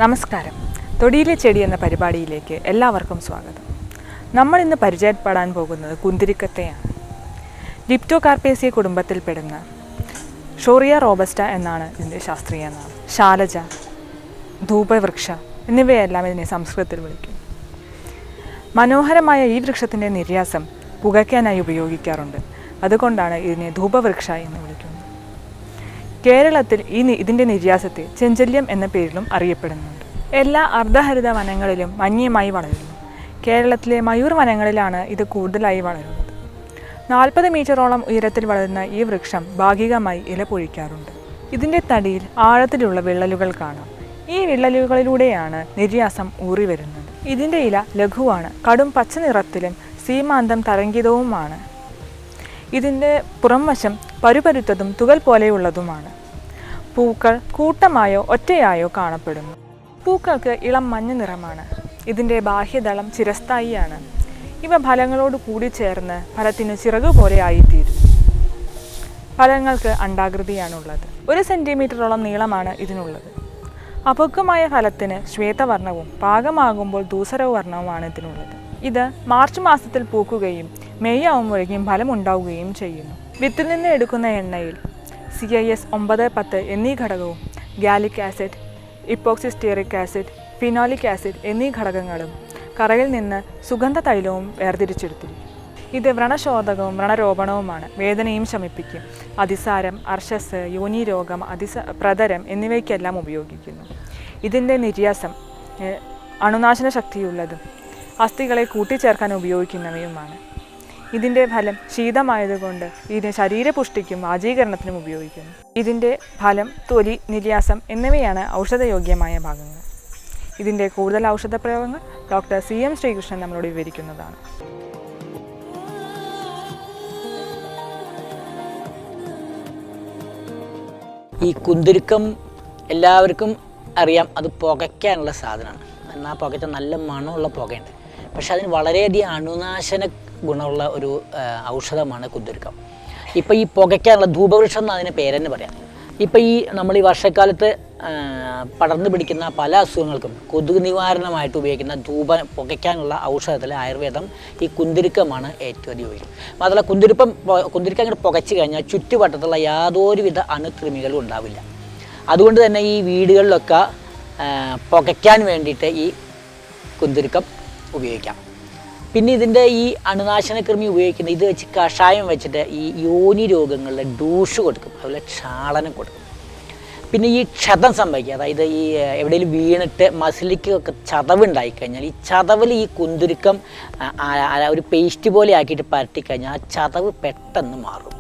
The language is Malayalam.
നമസ്കാരം. തൊടിയിലെ ചെടി എന്ന പരിപാടിയിലേക്ക് എല്ലാവർക്കും സ്വാഗതം. നമ്മൾ ഇന്ന് പരിചയപ്പെടാൻ പോകുന്നത് കുന്തിരിക്കത്തെയാണ്. ലിപ്റ്റോകാർപ്പേസിയ കുടുംബത്തിൽപ്പെടുന്ന ഷോറിയ റോബസ്റ്റ എന്നാണ് ഇതിൻ്റെ ശാസ്ത്രീയ നാമം. ശാലജ, ധൂപവൃക്ഷ എന്നിവയെല്ലാം ഇതിനെ സംസ്കൃതത്തിൽ വിളിക്കും. മനോഹരമായ ഈ വൃക്ഷത്തിൻ്റെ നിര്യാസം പുകയ്ക്കാനായി ഉപയോഗിക്കാറുണ്ട്. അതുകൊണ്ടാണ് ഇതിനെ ധൂപവൃക്ഷ എന്ന് വിളിക്കുന്നത്. കേരളത്തിൽ ഇതിൻ്റെ നിര്യാസത്തെ ചെഞ്ചല്യം എന്ന പേരിലും അറിയപ്പെടുന്നുണ്ട്. എല്ലാ അർദ്ധഹരിത വനങ്ങളിലും വന്യമായി വളരുന്നു. കേരളത്തിലെ മയൂർ വനങ്ങളിലാണ് ഇത് കൂടുതലായി വളരുന്നത്. 40 മീറ്ററോളം ഉയരത്തിൽ വളരുന്ന ഈ വൃക്ഷം ഭാഗികമായി ഇല പൊഴിക്കാറുണ്ട്. ഇതിൻ്റെ തടിയിൽ ആഴത്തിലുള്ള വിള്ളലുകൾ കാണാം. ഈ വിള്ളലുകളിലൂടെയാണ് നിര്യാസം ഊറി വരുന്നത്. ഇതിൻ്റെ ഇല ലഘുവാണ്, കടും പച്ച നിറത്തിലും സീമാന്തം തരംഗിതവുമാണ്. ഇതിൻ്റെ പുറംവശം പരുപരുത്തതും തുകൽ പോലെയുള്ളതുമാണ്. പൂക്കൾ കൂട്ടമായോ ഒറ്റയായോ കാണപ്പെടുന്നു. പൂക്കൾക്ക് ഇളം മഞ്ഞ നിറമാണ്. ഇതിൻ്റെ ബാഹ്യദളം ചിരസ്ഥായിയാണ്. ഇവ ഫലങ്ങളോട് കൂടി ചേർന്ന് ഫലത്തിന് ചിറകു പോലെ ആയിത്തീരുന്നു. ഫലങ്ങൾക്ക് അണ്ഡാകൃതിയാണുള്ളത്. 1 സെൻറ്റിമീറ്ററോളം നീളമാണ് ഇതിനുള്ളത്. അപക്വമായ ഫലത്തിന് ശ്വേതവർണ്ണവും പാകമാകുമ്പോൾ ധൂസരവർണ്ണവുമാണ് ഇതിനുള്ളത്. ഇത് മാർച്ച് മാസത്തിൽ പൂക്കുകയും മെയ് ആവുമ്പോഴേക്കും ഫലമുണ്ടാവുകയും ചെയ്യുന്നു. വിത്തിൽ നിന്ന് എടുക്കുന്ന എണ്ണയിൽ CIS 9-10 എന്നീ ഘടകവും ഗാലിക് ആസിഡ്, ഇപ്പോക്സിസ്റ്റെറിക് ആസിഡ്, ഫിനോളിക് ആസിഡ് എന്നീ ഘടകങ്ങളും കറയിൽ നിന്ന് സുഗന്ധ തൈലവും വേർതിരിച്ചെടുത്തിരിക്കും. ഇത് വ്രണശോധകവും വ്രണരോപണവുമാണ്. വേദനയും ശമിപ്പിക്കും. അതിസാരം, അർശസ്, യോനിരോഗം, പ്രതരം എന്നിവയ്ക്കെല്ലാം ഉപയോഗിക്കുന്നു. ഇതിൻ്റെ നിര്യാസം അണുനാശന ശക്തിയുള്ളതും അസ്ഥികളെ കൂട്ടിച്ചേർക്കാൻ ഉപയോഗിക്കുന്നവയുമാണ്. ഇതിൻ്റെ ഫലം ശീതമായതുകൊണ്ട് ഇതിന് ശരീരപുഷ്ടിക്കും വാജീകരണത്തിനും ഉപയോഗിക്കുന്നു. ഇതിൻ്റെ ഫലം, തൊലി, നിര്യാസം എന്നിവയാണ് ഔഷധയോഗ്യമായ ഭാഗങ്ങൾ. ഇതിൻ്റെ കൂടുതൽ ഔഷധ പ്രയോഗങ്ങൾ ഡോക്ടർ CM ശ്രീകൃഷ്ണൻ നമ്മളോട് വിവരിക്കുന്നതാണ്. ഈ കുന്തിരിക്കം എല്ലാവർക്കും അറിയാം, അത് പുകയ്ക്കാനുള്ള സാധനമാണ്. എന്നാൽ പുകയ്ച്ച നല്ല മണമുള്ള പുകയുണ്ട്. പക്ഷെ അതിന് വളരെയധികം അണുനാശന ഗുണമുള്ള ഒരു ഔഷധമാണ് കുന്തിരിക്കം. ഇപ്പോൾ ഈ പുകയ്ക്കാനുള്ള ധൂപവൃക്ഷം എന്ന് അതിന് പേരെന്നെ പറയാം. ഇപ്പോൾ നമ്മൾ ഈ വർഷക്കാലത്ത് പടർന്നു പിടിക്കുന്ന പല അസുഖങ്ങൾക്കും കൊതുക് നിവാരണമായിട്ട് ഉപയോഗിക്കുന്ന പുകയ്ക്കാനുള്ള ഔഷധത്തിൽ ആയുർവേദം ഈ കുന്തിരിക്കമാണ് ഏറ്റവും അധികം ഉപയോഗിക്കുന്നത്. മാത്രമല്ല കുന്തിരിക്കം അങ്ങോട്ട് പുകച്ച് കഴിഞ്ഞാൽ ചുറ്റുവട്ടത്തുള്ള യാതൊരുവിധ അണുക്രിമികളും ഉണ്ടാവില്ല. അതുകൊണ്ട് തന്നെ ഈ വീടുകളിലൊക്കെ പുകയ്ക്കാൻ വേണ്ടിയിട്ട് ഈ കുന്തിരിക്കം ഉപയോഗിക്കാം. പിന്നെ ഇതിൻ്റെ ഈ അണുനാശനക്രിമി ഉപയോഗിക്കുന്ന ഇത് വെച്ച് കഷായം വെച്ചിട്ട് ഈ യോനി രോഗങ്ങളുടെ ഡൂഷ് കൊടുക്കും, അതുപോലെ ക്ഷാളനം കൊടുക്കും. പിന്നെ ഈ ക്ഷതം സംഭവിക്കുക, അതായത് ഈ എവിടെയെങ്കിലും വീണിട്ട് മസിലിക്കൊക്കെ ചതവ് ഉണ്ടായിക്കഴിഞ്ഞാൽ ഈ ചതവിൽ ഈ കുന്തിരിക്കം ഒരു പേസ്റ്റ് പോലെ ആക്കിയിട്ട് പരട്ടിക്കഴിഞ്ഞാൽ ആ ചതവ് പെട്ടെന്ന് മാറും.